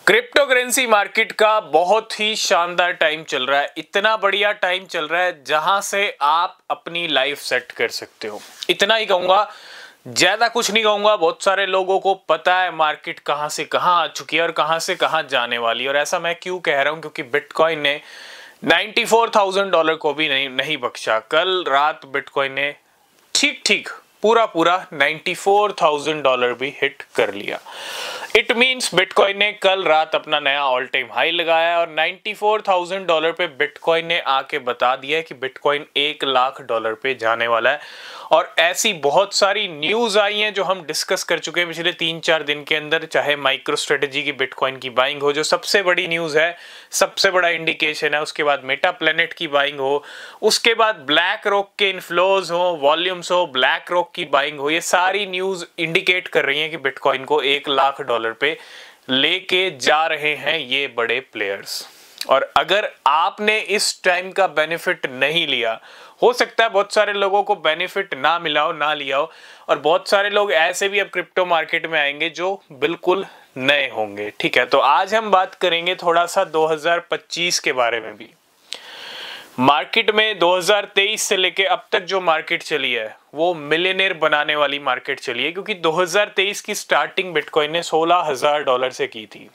Crypto currency market का बहुत ही शानदार टाइम चल रहा है। इतना बढ़िया टाइम चल रहा है जहां से आप अपनी लाइफ सेट कर सकते हो। इतना ही कहूंगा, ज्यादा कुछ नहीं कहूंगा। बहुत सारे लोगों को पता है मार्केट कहां से कहां आ चुकी है और कहां से कहां जाने वाली है। और ऐसा मैं क्यों कह रहा हूं, क्योंकि बिटकॉइन ने $94,000 को भी नहीं बख्शा। कल रात बिटकॉइन ने ठीक ठीक पूरा $94,000 भी हिट कर लिया। इट मीन्स बिटकॉइन ने कल रात अपना नया ऑल टाइम हाई लगाया और $94,000 पे बिटकॉइन ने आके बता दिया है कि बिटकॉइन $1,00,000 पे जाने वाला है। और ऐसी बहुत सारी न्यूज आई हैं जो हम डिस्कस कर चुके हैं पिछले 3-4 दिन के अंदर। चाहे माइक्रो स्ट्रेटेजी की बिटकॉइन की बाइंग हो, जो सबसे बड़ी न्यूज है, सबसे बड़ा इंडिकेशन है, उसके बाद मेटा प्लेनेट की बाइंग हो, उसके बाद ब्लैक रॉक के इन्फ्लोज हो, वॉल्यूम्स हो, ब्लैक रॉक की बाइंग हो, ये सारी न्यूज इंडिकेट कर रही हैं कि बिटकॉइन को $1,00,000 पे लेके जा रहे हैं ये बड़े प्लेयर्स। और अगर आपने इस टाइम का बेनिफिट नहीं लिया, हो सकता है बहुत सारे लोगों को बेनिफिट ना मिला हो, ना लिया हो, और बहुत सारे लोग ऐसे भी अब क्रिप्टो मार्केट में आएंगे जो बिल्कुल नए होंगे। ठीक है, तो आज हम बात करेंगे थोड़ा सा 2025 के बारे में भी। मार्केट में 2023 से लेके अब तक जो मार्केट चली है वो मिलियनेयर बनाने वाली मार्केट चली है, क्योंकि 2023 की स्टार्टिंग बिटकॉइन ने $16,000 से की थी।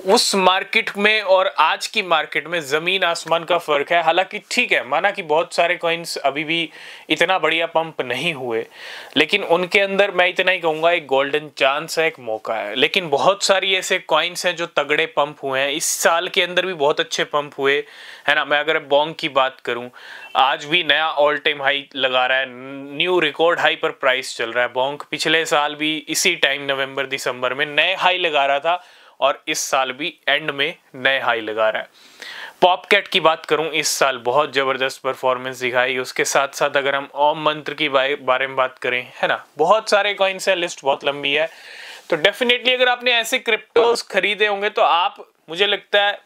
उस मार्केट में और आज की मार्केट में जमीन आसमान का फर्क है। हालांकि ठीक है, माना कि बहुत सारे कॉइन्स अभी भी इतना बढ़िया पंप नहीं हुए, लेकिन उनके अंदर मैं इतना ही कहूंगा एक गोल्डन चांस है, एक मौका है। लेकिन बहुत सारी ऐसे कॉइन्स हैं जो तगड़े पंप हुए हैं। इस साल के अंदर भी बहुत अच्छे पंप हुए है ना। मैं अगर बोंग की बात करूं, आज भी नया ऑल टाइम हाई लगा रहा है, न्यू रिकॉर्ड हाई पर प्राइस चल रहा है। बोंग पिछले साल भी इसी टाइम नवंबर दिसंबर में नए हाई लगा रहा था और इस साल भी एंड में नए हाई लगा रहा है। पॉपकैट की बात करूं, इस साल बहुत जबरदस्त परफॉर्मेंस दिखाई। उसके साथ साथ अगर हम ओम मंत्र की बारे में बात करें, है ना, बहुत सारे कॉइन्स है, लिस्ट बहुत लंबी है। तो डेफिनेटली अगर आपने ऐसे क्रिप्टोस खरीदे होंगे तो आप, मुझे लगता है,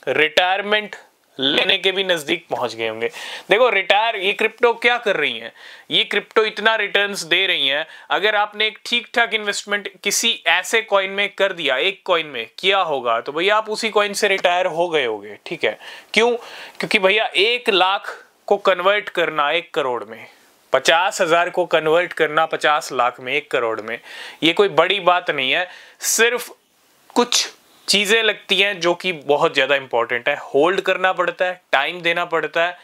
रिटायरमेंट लेने के भी नजदीक पहुंच गए होंगे। देखो, रिटायर ये क्रिप्टो क्या कर रही हैं, ये क्रिप्टो इतना रिटर्न्स दे रही हैं। अगर आपने एक ठीक ठाक इन्वेस्टमेंट किसी ऐसे कॉइन में कर दिया, एक कॉइन में किया होगा, तो भैया आप उसी कॉइन से रिटायर हो गए होगे। ठीक है, क्यों? क्योंकि भैया 1,00,000 को कन्वर्ट करना 1 करोड़ में, 50,000 को कन्वर्ट करना 50 लाख में, 1 करोड़ में, ये कोई बड़ी बात नहीं है। सिर्फ कुछ चीजें लगती हैं जो कि बहुत ज्यादा इंपॉर्टेंट है। होल्ड करना पड़ता है, टाइम देना पड़ता है,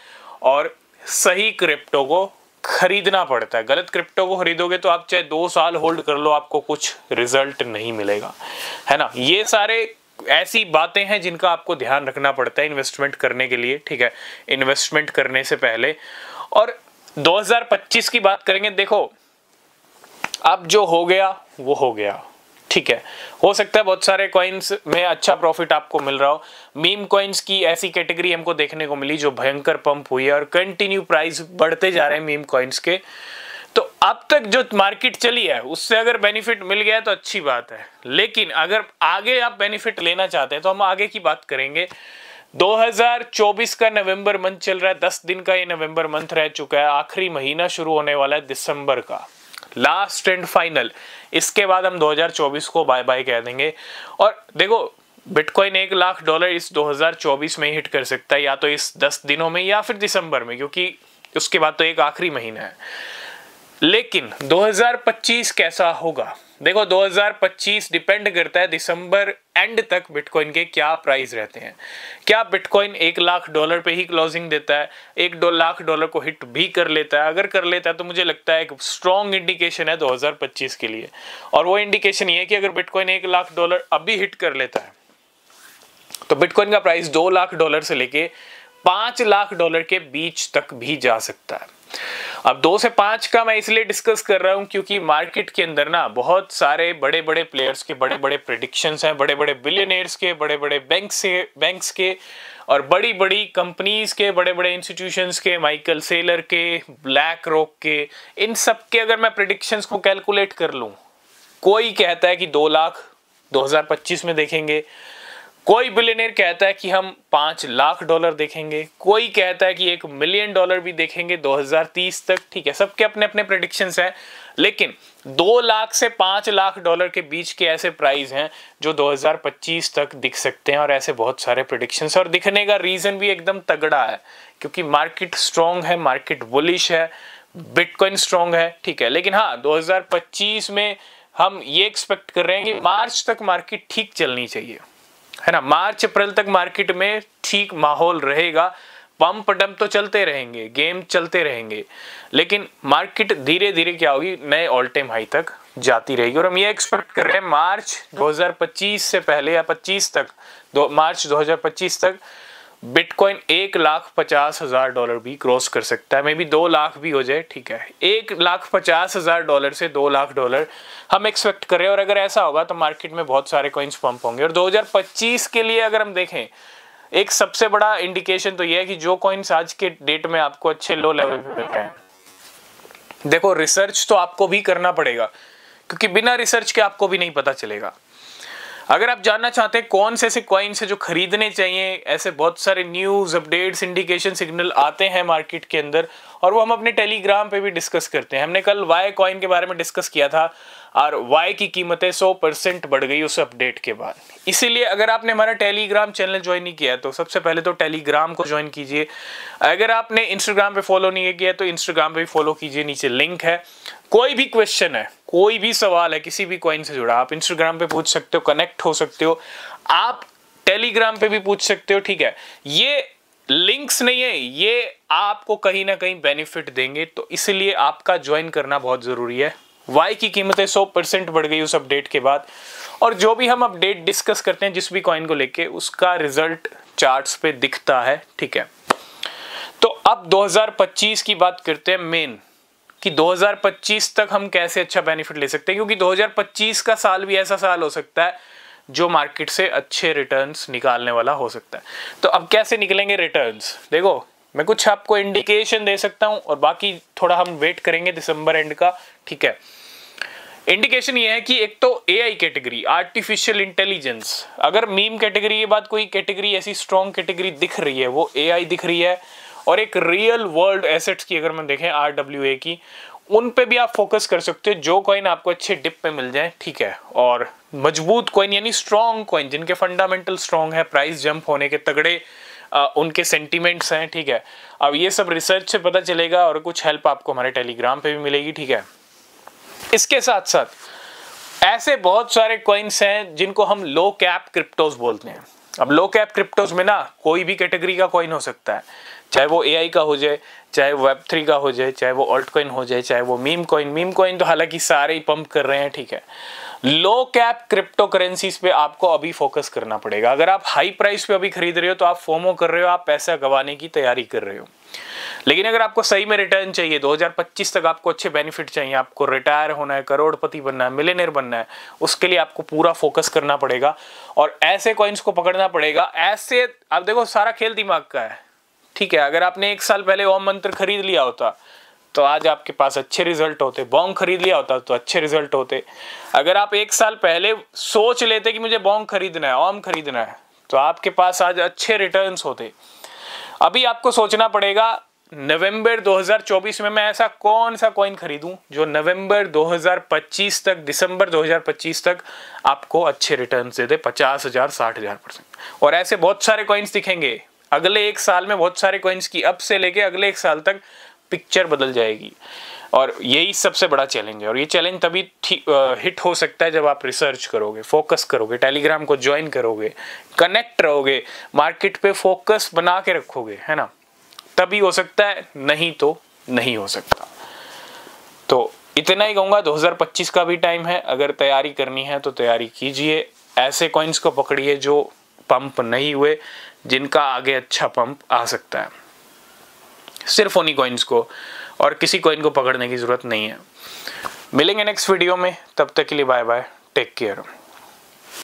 और सही क्रिप्टो को खरीदना पड़ता है। गलत क्रिप्टो को खरीदोगे तो आप चाहे 2 साल होल्ड कर लो, आपको कुछ रिजल्ट नहीं मिलेगा, है ना। ये सारे ऐसी बातें हैं जिनका आपको ध्यान रखना पड़ता है इन्वेस्टमेंट करने के लिए। ठीक है, इन्वेस्टमेंट करने से पहले। और 2025 की बात करेंगे, देखो अब जो हो गया वो हो गया। ठीक है, हो सकता है बहुत सारे कॉइन्स में अच्छा प्रॉफिट आपको मिल रहा हो। मीम कॉइन्स की ऐसी कैटेगरी हमको देखने को मिली जो भयंकर पंप हुई है और कंटिन्यू प्राइस बढ़ते जा रहे हैं मीम कॉइन्स के। तो अब तक जो मार्केट चली है उससे अगर बेनिफिट मिल गया तो अच्छी बात है, लेकिन अगर आगे आप बेनिफिट लेना चाहते हैं तो हम आगे की बात करेंगे। 2024 का नवंबर मंथ चल रहा है, 10 दिन का ये नवंबर मंथ रह चुका है। आखिरी महीना शुरू होने वाला है दिसंबर का, लास्ट एंड फाइनल। इसके बाद हम 2024 को बाय बाय कह देंगे। और देखो, बिटकॉइन $1,00,000 इस 2024 में हिट कर सकता है, या तो इस 10 दिनों में या फिर दिसंबर में, क्योंकि उसके बाद तो एक आखिरी महीना है। लेकिन 2025 कैसा होगा? देखो, 2025 डिपेंड करता है दिसंबर एंड तक बिटकॉइन के क्या प्राइस रहते हैं। क्या बिटकॉइन $1,00,000 पे ही क्लोजिंग देता है, $1,00,000 को हिट भी कर लेता है? अगर कर लेता है तो मुझे लगता है एक स्ट्रॉन्ग इंडिकेशन है 2025 के लिए। और वो इंडिकेशन ये है कि अगर बिटकॉइन $1,00,000 अभी हिट कर लेता है तो बिटकॉइन का प्राइस $2,00,000 से लेके $5,00,000 के बीच तक भी जा सकता है। अब 2 से 5 का मैं इसलिए डिस्कस कर रहा हूं क्योंकि मार्केट के अंदर ना बहुत सारे बड़े बड़े प्लेयर्स के बड़े बड़े प्रेडिक्शंस हैं, बड़े बड़े बिलियनियर्स के, बड़े बड़े बैंक्स के, और बड़ी बड़ी कंपनीज के, बड़े बड़े इंस्टीट्यूशंस के, माइकल सेलर के, ब्लैक रॉक के। इन सब के अगर मैं प्रेडिक्शंस को कैलकुलेट कर लूं, कोई कहता है कि 2,00,000 2025 में देखेंगे, कोई बिलियनियर कहता है कि हम $5 लाख देखेंगे, कोई कहता है कि $1 मिलियन भी देखेंगे 2030 तक। ठीक है, सबके अपने अपने प्रेडिक्शंस हैं, लेकिन 2 लाख से $5 लाख के बीच के ऐसे प्राइस हैं जो 2025 तक दिख सकते हैं। और ऐसे बहुत सारे प्रेडिक्शंस, और दिखने का रीजन भी एकदम तगड़ा है, क्योंकि मार्केट स्ट्रॉन्ग है, मार्केट बुलिश है, बिटकॉइन स्ट्रॉन्ग है। ठीक है, लेकिन हाँ 2025 में हम ये एक्सपेक्ट कर रहे हैं कि मार्च तक मार्केट ठीक चलनी चाहिए, है ना। मार्च अप्रैल तक मार्केट में ठीक माहौल रहेगा, पंप डंप तो चलते रहेंगे, गेम चलते रहेंगे, लेकिन मार्केट धीरे धीरे क्या होगी, नए ऑल टाइम हाई तक जाती रहेगी। और हम ये एक्सपेक्ट कर रहे हैं मार्च 2025 से पहले या 25 तक, मार्च 2025 तक बिटकॉइन $1,50,000 भी क्रॉस कर सकता है, मे बी 2 लाख भी हो जाए। ठीक है, $1,50,000 से $2 लाख हम एक्सपेक्ट कर रहे हैं। और अगर ऐसा होगा तो मार्केट में बहुत सारे कॉइन्स पंप होंगे। और 2025 के लिए अगर हम देखें, एक सबसे बड़ा इंडिकेशन तो यह है कि जो कॉइन्स आज के डेट में आपको अच्छे लो लेवल पे मिल रहे हैं, देखो रिसर्च तो आपको भी करना पड़ेगा, क्योंकि बिना रिसर्च के आपको भी नहीं पता चलेगा। अगर आप जानना चाहते हैं कौन से ऐसे कॉइन्स है जो खरीदने चाहिए, ऐसे बहुत सारे न्यूज़, अपडेट्स, इंडिकेशन, सिग्नल आते हैं मार्केट के अंदर, और वो हम अपने टेलीग्राम पे भी डिस्कस करते हैं। हमने कल वाई कॉइन के बारे में डिस्कस किया था, और वाई की कीमतें 100% बढ़ गई उस अपडेट के बाद। इसीलिए अगर आपने हमारा टेलीग्राम चैनल ज्वाइन नहीं किया तो सबसे पहले तो टेलीग्राम को ज्वाइन कीजिए। अगर आपने इंस्टाग्राम पे फॉलो नहीं किया तो इंस्टाग्राम पे भी फॉलो कीजिए, नीचे लिंक है। कोई भी क्वेश्चन है, कोई भी सवाल है किसी भी कॉइन से जुड़ा, आप इंस्टाग्राम पे पूछ सकते हो, कनेक्ट हो सकते हो, आप टेलीग्राम पे भी पूछ सकते हो। ठीक है, ये लिंक्स नहीं है, ये आपको कहीं ना कहीं बेनिफिट देंगे, तो इसलिए आपका ज्वाइन करना बहुत जरूरी है। वाई की कीमतें 100% बढ़ गई उस अपडेट के बाद, और जो भी हम अपडेट डिस्कस करते हैं जिस भी कॉइन को लेके, उसका रिजल्ट चार्ट्स पे दिखता है। ठीक है, तो अब 2025 की बात करते हैं मेन, कि 2025 तक हम कैसे अच्छा बेनिफिट ले सकते हैं, क्योंकि 2025 का साल भी ऐसा साल हो सकता है जो मार्केट से अच्छे रिटर्न्स निकालने वाला हो सकता है। तो अब कैसे निकलेंगे रिटर्न्स, देखो मैं कुछ आपको इंडिकेशन दे सकता हूं, और बाकी थोड़ा हम वेट करेंगे दिसंबर एंड का। ठीक है, इंडिकेशन ये है कि एक तो एआई कैटेगरी, आर्टिफिशियल इंटेलिजेंस, अगर मीम कैटेगरी के बाद कोई कैटेगरी ऐसी स्ट्रॉन्ग कैटेगरी दिख रही है, वो एआई दिख रही है। और एक रियल वर्ल्ड एसेट्स की अगर हम देखें, RWA की, उन पे भी आप फोकस कर सकते हो, जो कॉइन आपको अच्छे डिप पे मिल जाए। ठीक है, और मजबूत कॉइन यानी स्ट्रॉन्ग कॉइन, जिनके फंडामेंटल स्ट्रॉन्ग है, प्राइस जंप होने के तगड़े उनके सेंटीमेंट्स हैं। ठीक है, अब ये सब रिसर्च से पता चलेगा, और कुछ हेल्प आपको हमारे टेलीग्राम पे भी मिलेगी। ठीक है, इसके साथ साथ ऐसे बहुत सारे कॉइन्स हैं जिनको हम लो कैप क्रिप्टोज बोलते हैं। अब लो कैप क्रिप्टोज में ना कोई भी कैटेगरी का कॉइन हो सकता है, चाहे वो एआई का हो जाए, चाहे Web3 का हो जाए, चाहे वो ऑल्ट कॉइन हो जाए, चाहे वो मीम कॉइन तो हालांकि सारे ही पंप कर रहे हैं। ठीक है, लो कैप क्रिप्टो करेंसीज पे आपको अभी फोकस करना पड़ेगा। अगर आप हाई प्राइस पे अभी खरीद रहे हो तो आप फोमो कर रहे हो, आप पैसा गंवाने की तैयारी कर रहे हो। लेकिन अगर आपको सही में रिटर्न चाहिए, 2025 तक आपको अच्छे बेनिफिट चाहिए, आपको रिटायर होना है, करोड़पति बनना है, मिलियनेयर बनना है, उसके लिए आपको पूरा फोकस करना पड़ेगा और ऐसे कॉइन्स को पकड़ना पड़ेगा। ऐसे आप देखो, सारा खेल दिमाग का है। ठीक है, अगर आपने 1 साल पहले ओम मंत्र खरीद लिया होता तो आज आपके पास अच्छे रिजल्ट होते, बोंग खरीद लिया होता तो अच्छे रिजल्ट होते। अगर आप 1 साल पहले सोच लेते कि मुझे बोंग खरीदना है, ओम खरीदना है, तो आपके पास आज अच्छे रिटर्न्स होते। अभी आपको सोचना पड़ेगा नवंबर 2024 में मैं ऐसा कौन सा कॉइन खरीदूं जो नवंबर 2025 तक, दिसंबर 2025 तक आपको अच्छे रिटर्न्स दे दे, 50,000 60,000%। और ऐसे बहुत सारे कॉइन्स दिखेंगे अगले 1 साल में, बहुत सारे कॉइन्स की अब से लेके अगले 1 साल तक पिक्चर बदल जाएगी। और यही सबसे बड़ा चैलेंज है, और ये चैलेंज तभी हिट हो सकता है जब आप रिसर्च करोगे, फोकस करोगे, टेलीग्राम को ज्वाइन करोगे, कनेक्ट रहोगे, मार्केट पे फोकस बना के रखोगे, है ना, तभी हो सकता है, नहीं तो नहीं हो सकता। तो इतना ही कहूँगा, 2025 का भी टाइम है, अगर तैयारी करनी है तो तैयारी कीजिए। ऐसे कॉइन्स को पकड़िए जो पंप नहीं हुए, जिनका आगे अच्छा पंप आ सकता है। सिर्फ उन्हीं कॉइन्स को, और किसी कॉइन को पकड़ने की जरूरत नहीं है। मिलेंगे नेक्स्ट वीडियो में, तब तक के लिए बाय बाय, टेक केयर।